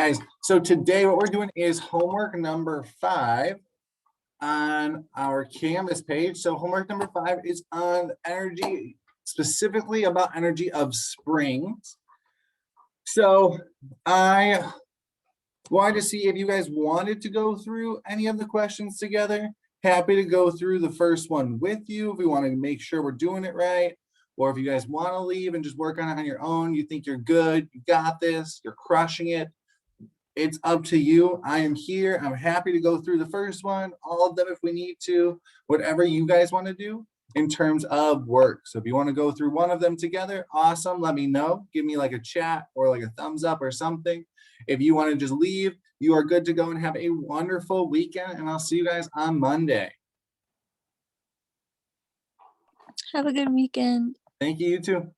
Guys, so today what we're doing is homework number 5 on our Canvas page. So homework number 5 is on energy, specifically about energy of springs. So I wanted to see if you guys wanted to go through any of the questions together. Happy to go through the first one with you if we want to make sure we're doing it right. Or if you guys want to leave and just work on it on your own, you think you're good, you got this, you're crushing it. It's up to you. I am here. I'm happy to go through the first one, all of them if we need to, whatever you guys want to do in terms of work. So if you want to go through one of them together, awesome. Let me know. Give me like a chat or like a thumbs up or something. If you want to just leave, you are good to go and have a wonderful weekend. And I'll see you guys on Monday. Have a good weekend. Thank you, you too.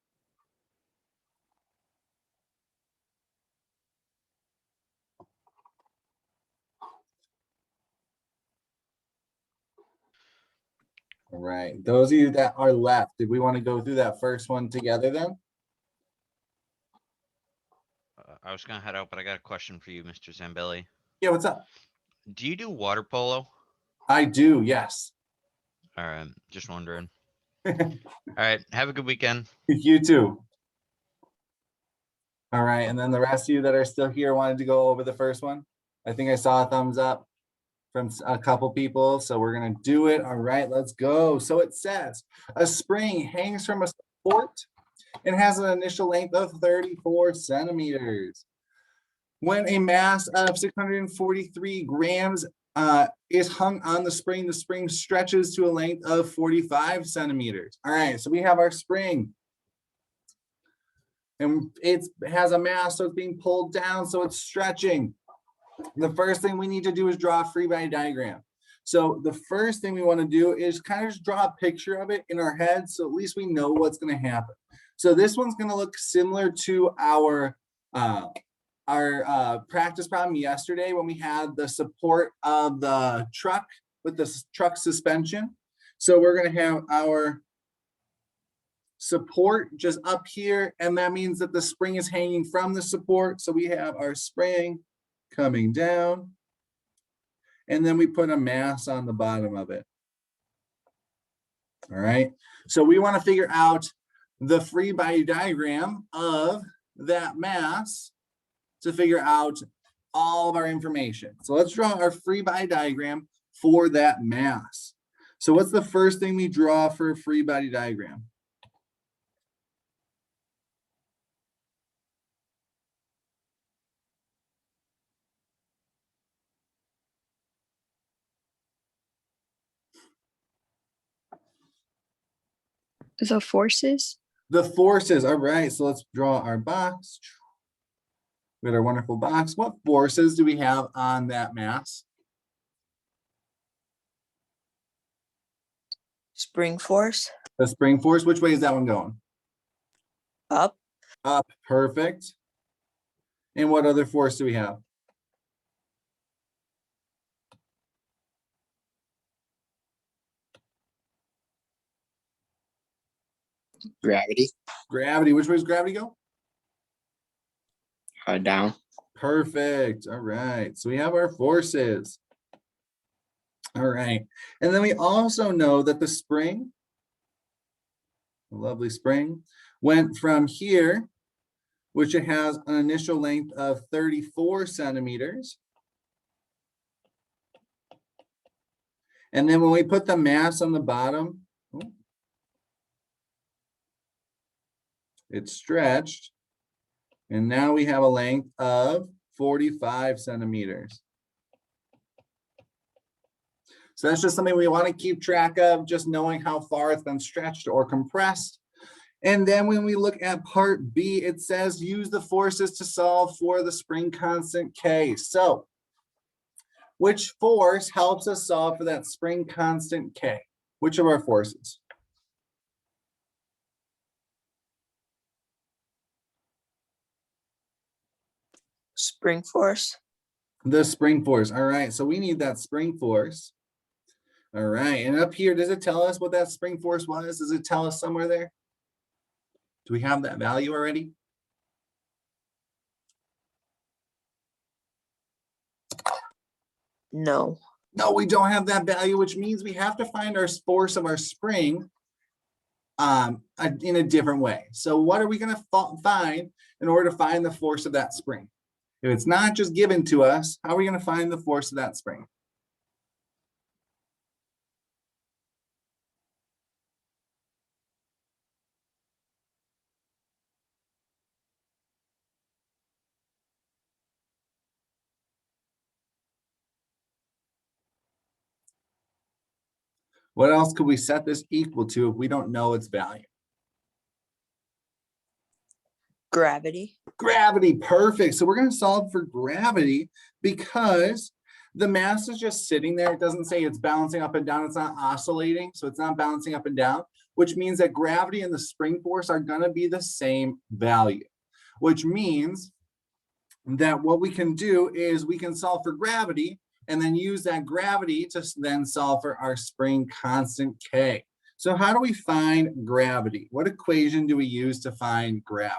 All right, those of you that are left, did we want to go through that first one together then? I was gonna head out, but I got a question for you, Mr. Zambelli. Yeah, what's up? Do you do water polo? I do, yes. All right, just wondering. All right, have a good weekend. You too. All right, and then the rest of you that are still here wanted to go over the first one. I think I saw a thumbs up from a couple people, so we're gonna do it. All right, let's go. So it says, a spring hangs from a support and has an initial length of 34 centimeters. When a mass of 643 grams is hung on the spring stretches to a length of 45 centimeters. All right, so we have our spring. And it has a mass, so it's being pulled down, so it's stretching. The first thing we need to do is draw a free body diagram. So the first thing we want to do is kind of just draw a picture of it in our head, so at least we know what's going to happen. So this one's going to look similar to our practice problem yesterday when we had the support of the truck with the truck suspension. So we're going to have our support just up here, and that means that the spring is hanging from the support. So we have our spring coming down, and then we put a mass on the bottom of it. All right, so we want to figure out the free body diagram of that mass to figure out all of our information. So let's draw our free body diagram for that mass. So what's the first thing we draw for a free body diagram? The forces? The forces. All right, so let's draw our box. We got our wonderful box. What forces do we have on that mass? Spring force. The spring force. Which way is that one going? Up. Up. Perfect. And what other force do we have? Gravity. Gravity. Which way does gravity go? Down. Perfect. All right. So we have our forces. All right. And then we also know that the spring, a lovely spring, went from here, which it has an initial length of 34 centimeters. And then when we put the mass on the bottom, it's stretched. And now we have a length of 45 centimeters. So that's just something we want to keep track of, just knowing how far it's been stretched or compressed. And then when we look at part B, it says use the forces to solve for the spring constant K. So which force helps us solve for that spring constant K? Which of our forces? Spring force. The spring force. All right, so we need that spring force. All right, and up here, does it tell us what that spring force was? Does it tell us somewhere there? Do we have that value already? No. No, we don't have that value, which means we have to find our force of our spring in a different way. So what are we going to find in order to find the force of that spring? If it's not just given to us, how are we going to find the force of that spring? What else could we set this equal to if we don't know its value? Gravity. Gravity, perfect. So we're going to solve for gravity because the mass is just sitting there. It doesn't say it's bouncing up and down. It's not oscillating. So it's not bouncing up and down, which means that gravity and the spring force are going to be the same value, which means that what we can do is we can solve for gravity and then use that gravity to then solve for our spring constant K. So how do we find gravity? What equation do we use to find gravity?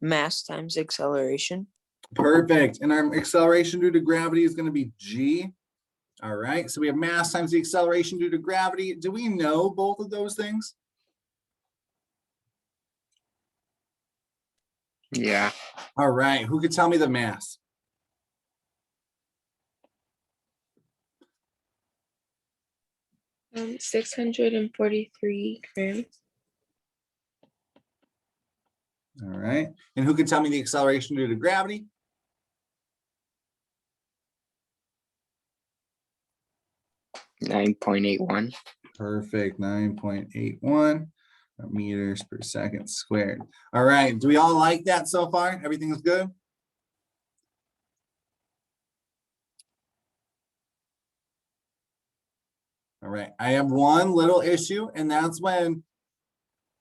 Mass times acceleration. Perfect. And our acceleration due to gravity is going to be G. All right. So we have mass times the acceleration due to gravity. Do we know both of those things? Yeah. All right. Who could tell me the mass? Um, 643 grams. All right. And who could tell me the acceleration due to gravity? $9.81. Perfect. 9.81 meters per second squared. All right. Do we all like that so far? Everything's good? All right. I have one little issue, and that's when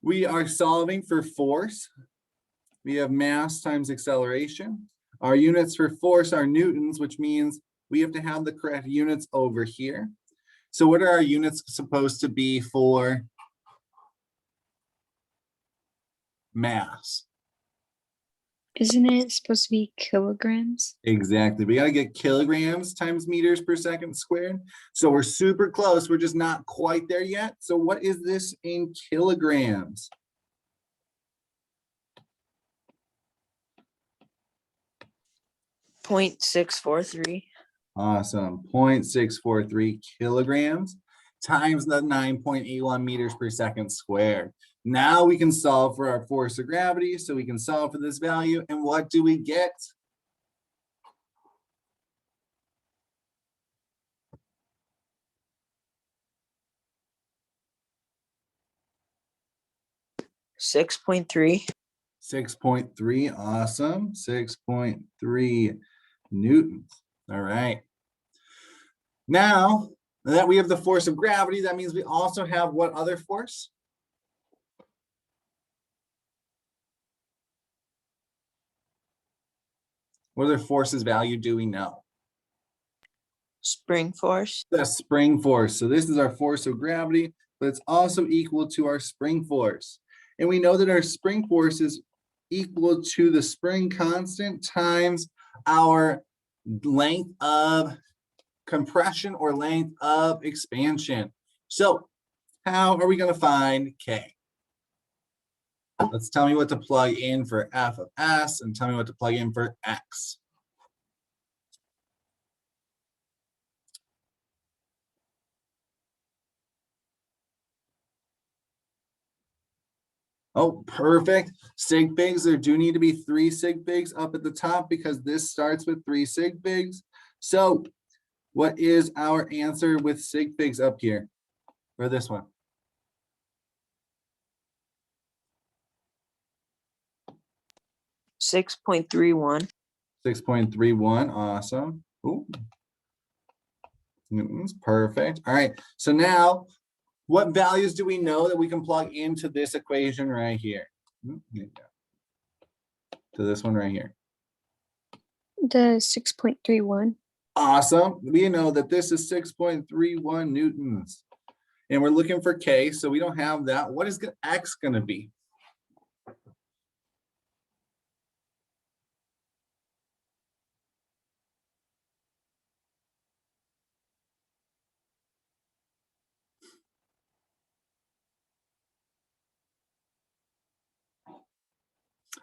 we are solving for force. We have mass times acceleration. Our units for force are newtons, which means we have to have the correct units over here. So what are our units supposed to be for mass? Isn't it supposed to be kilograms? Exactly. We got to get kilograms times meters per second squared. So we're super close. We're just not quite there yet. So what is this in kilograms? .643. Awesome. 0.643 kilograms times the 9.81 meters per second squared. Now we can solve for our force of gravity. So we can solve for this value. And what do we get? .3. 6.3. Awesome. 6.3 newtons. All right. Now that we have the force of gravity, that means we also have what other force? What other forces value do we know? Spring force. The spring force. So this is our force of gravity, but it's also equal to our spring force. And we know that our spring force is equal to the spring constant times our length of compression or length of expansion. So how are we going to find K? Let's tell me what to plug in for F of S and tell me what to plug in for X. Oh, perfect. Sig figs. There do need to be 3 sig figs up at the top because this starts with 3 sig figs. So what is our answer with sig figs up here for this one? .631. 6.31. Awesome. Ooh. Newtons. Perfect. All right. So now, what values do we know that we can plug into this equation right here? To this one right here. The 6.31. Awesome. We know that this is 6.31 newtons. And we're looking for K, so we don't have that. What is X gonna be?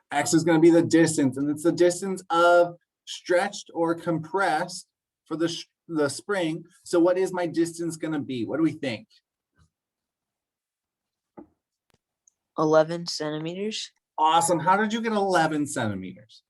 X is going to be the distance, and it's the distance of stretched or compressed for the spring. So what is my distance going to be? What do we think? 11 centimeters. Awesome. How did you get 11 centimeters?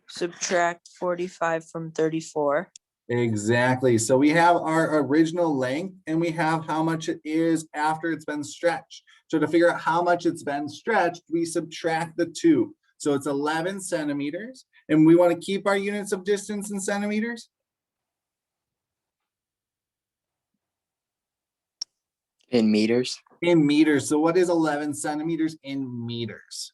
Subtract 45 from 34. Exactly. So we have our original length and we have how much it is after it's been stretched. So to figure out how much it's been stretched, we subtract the two. So it's 11 centimeters. And we want to keep our units of distance in centimeters. In meters. In meters. So what is 11 centimeters in meters?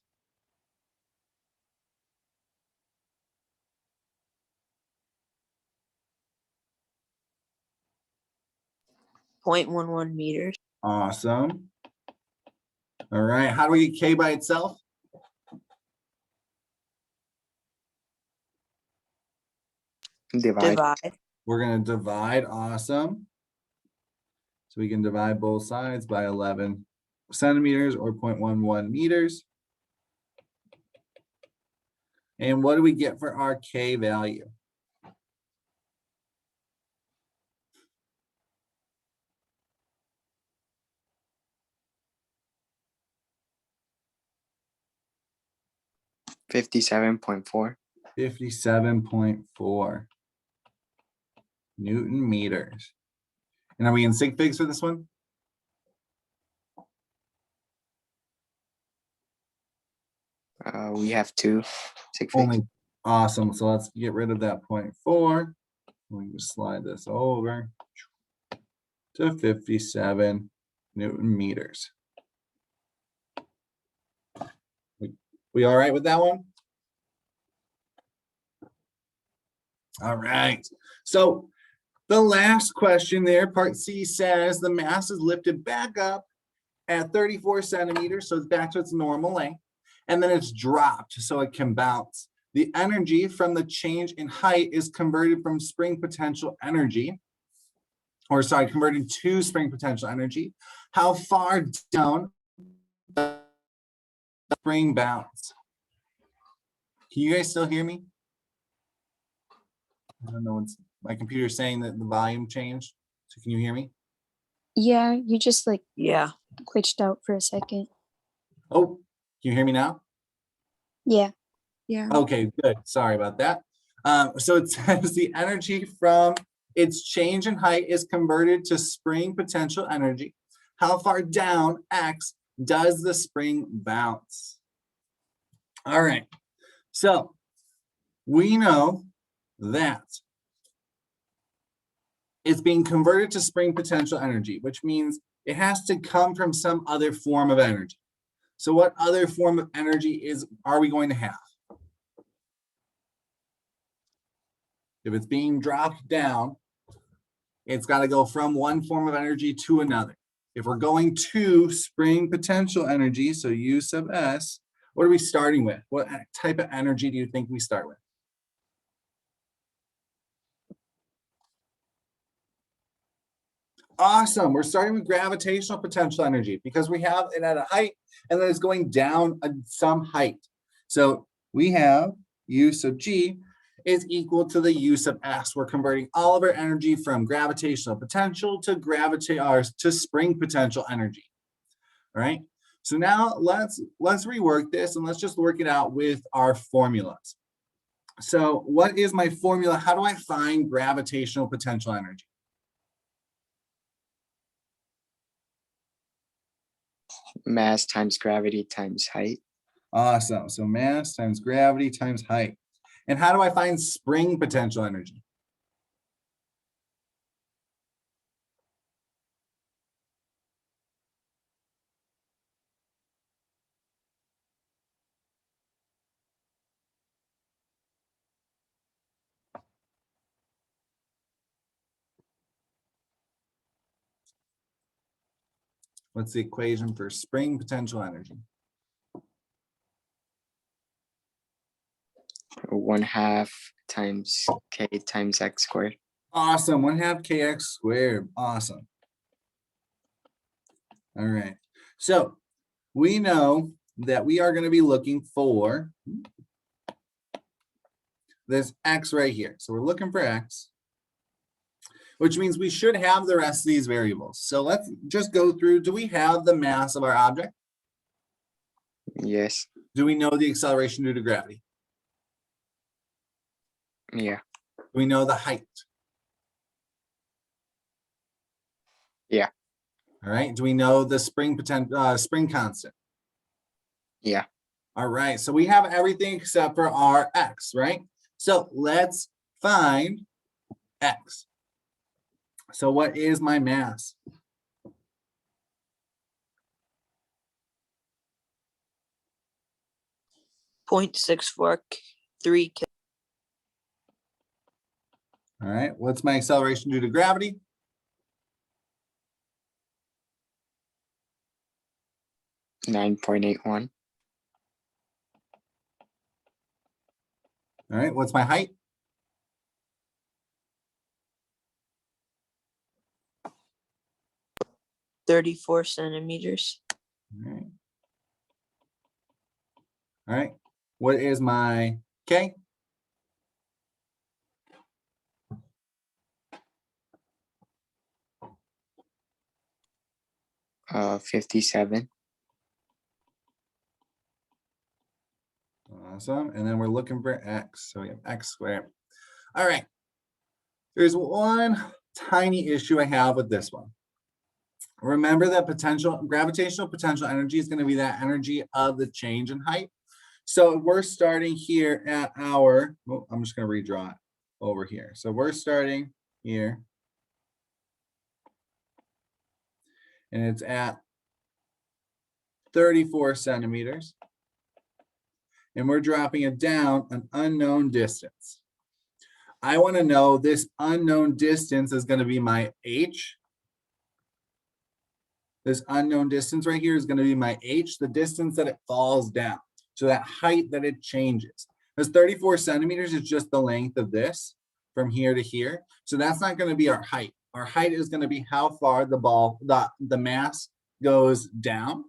.11 meters. Awesome. All right. How do we get K by itself? Divide. Divide. We're going to divide. Awesome. So we can divide both sides by 11 centimeters or 0.11 meters. And what do we get for our K value? $57.4. 57.4 Newton meters. And are we in sig figs for this one? We have two sig figs. Only. Awesome. So let's get rid of that 0.4. We can just slide this over to 57 Newton meters. We all right with that one? All right. So the last question there, part C says the mass is lifted back up at 34 centimeters. So it's back to its normal length. And then it's dropped so it can bounce. The energy from the change in height is converted from spring potential energy, or sorry, converted to spring potential energy. How far down does the spring bounce? Can you guys still hear me? I don't know what's my computer's saying that the volume changed. So can you hear me? Yeah, you just like Yeah. glitched out for a second. Oh, can you hear me now? Yeah. Yeah. Okay, good. Sorry about that. So it says the energy from its change in height is converted to spring potential energy. How far down, X, does the spring bounce? All right. So we know that it's being converted to spring potential energy, which means it has to come from some other form of energy. So what other form of energy are we going to have? If it's being dropped down, it's got to go from one form of energy to another. If we're going to spring potential energy, so U sub S, what are we starting with? What type of energy do you think we start with? Awesome. We're starting with gravitational potential energy because we have it at a height and then it's going down some height. So we have U sub G is equal to the U sub S. We're converting all of our energy from gravitational potential to to spring potential energy. All right. So now let's rework this and let's just work it out with our formulas. So what is my formula? How do I find gravitational potential energy? Mass times gravity times height. Awesome. So mass times gravity times height. And how do I find spring potential energy? What's the equation for spring potential energy? 1/2 times K times X squared. Awesome, 1/2 kx squared, awesome. All right, so we know that we are gonna be looking for this x right here. So we're looking for x, which means we should have the rest of these variables. So let's just go through, do we have the mass of our object? Yes. Do we know the acceleration due to gravity? Yeah. Do we know the height? Yeah. All right, do we know the spring constant? Yeah. All right, so we have everything except for our x, right? So let's find x. So what is my mass? .643 K. All right, what's my acceleration due to gravity? .981. All right, what's my height? 34 centimeters. All right. All right, what is my K? Uh, 57. Awesome, and then we're looking for x, so we have x squared. All right, there's one tiny issue I have with this one. Remember that gravitational potential energy is going to be that energy of the change in height. So we're starting here at our, oh, I'm just going to redraw it over here. So we're starting here. And it's at 34 centimeters. And we're dropping it down an unknown distance. I want to know this unknown distance is going to be my h. This unknown distance right here is going to be my h, the distance that it falls down. So that height that it changes. This 34 centimeters is just the length of this from here to here. So that's not going to be our height. Our height is going to be how far the mass goes down.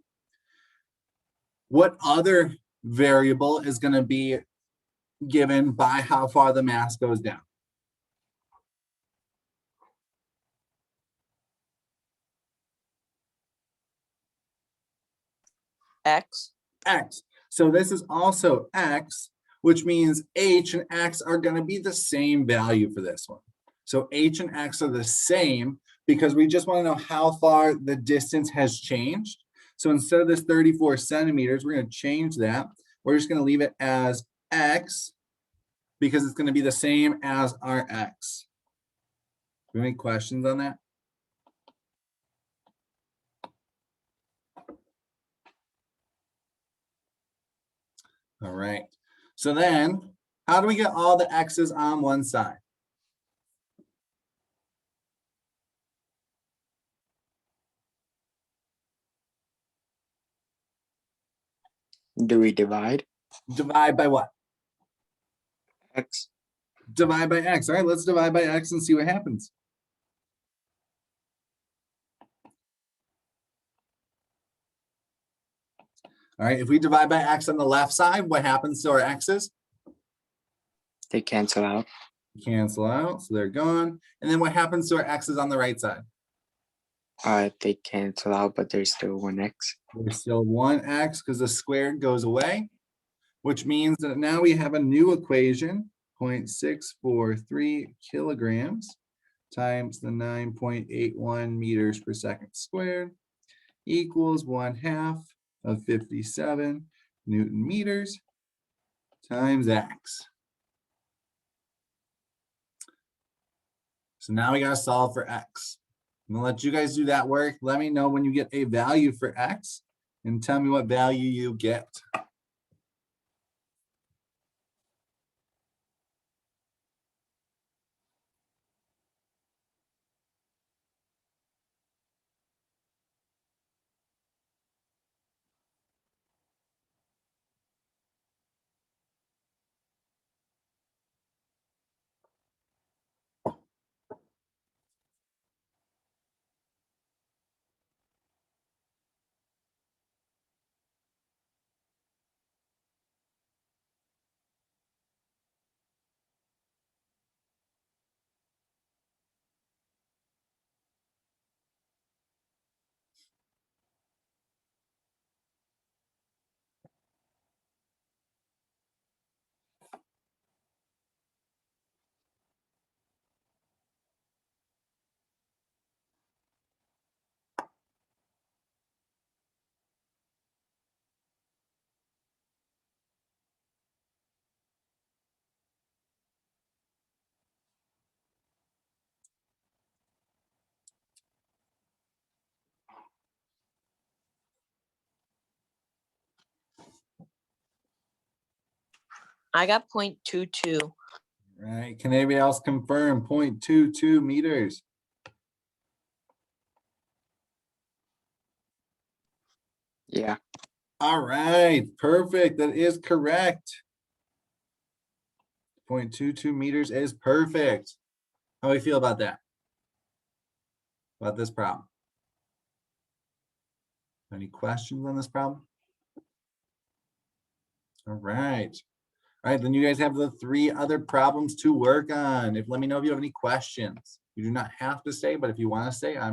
What other variable is going to be given by how far the mass goes down? X. X. So this is also x, which means h and x are going to be the same value for this one. So h and x are the same because we just want to know how far the distance has changed. So instead of this 34 centimeters, we're going to change that. We're just going to leave it as x because it's going to be the same as our x. Do you have any questions on that? All right. So then how do we get all the x's on one side? Do we divide? Divide by what? X. Divide by x. All right, let's divide by x and see what happens. All right, if we divide by x on the left side, what happens to our x's? They cancel out. Cancel out, so they're gone. And then what happens to our x's on the right side? They cancel out, but there's still 1x. There's still one x because the squared goes away, which means that now we have a new equation, 0.643 kilograms times the 9.81 meters per second squared equals 1/2 of 57 Newton meters times x. So now we got to solve for x. I'm gonna let you guys do that work. Let me know when you get a value for x and tell me what value you get. I got 0.22. Right, can anybody else confirm 0.22 meters? Yeah. All right, perfect. That is correct. 0.22 meters is perfect. How do we feel about that? About this problem? Any questions on this problem? All right. All right, then you guys have the 3 other problems to work on. Let me know if you have any questions. You do not have to stay, but if you want to stay, I'm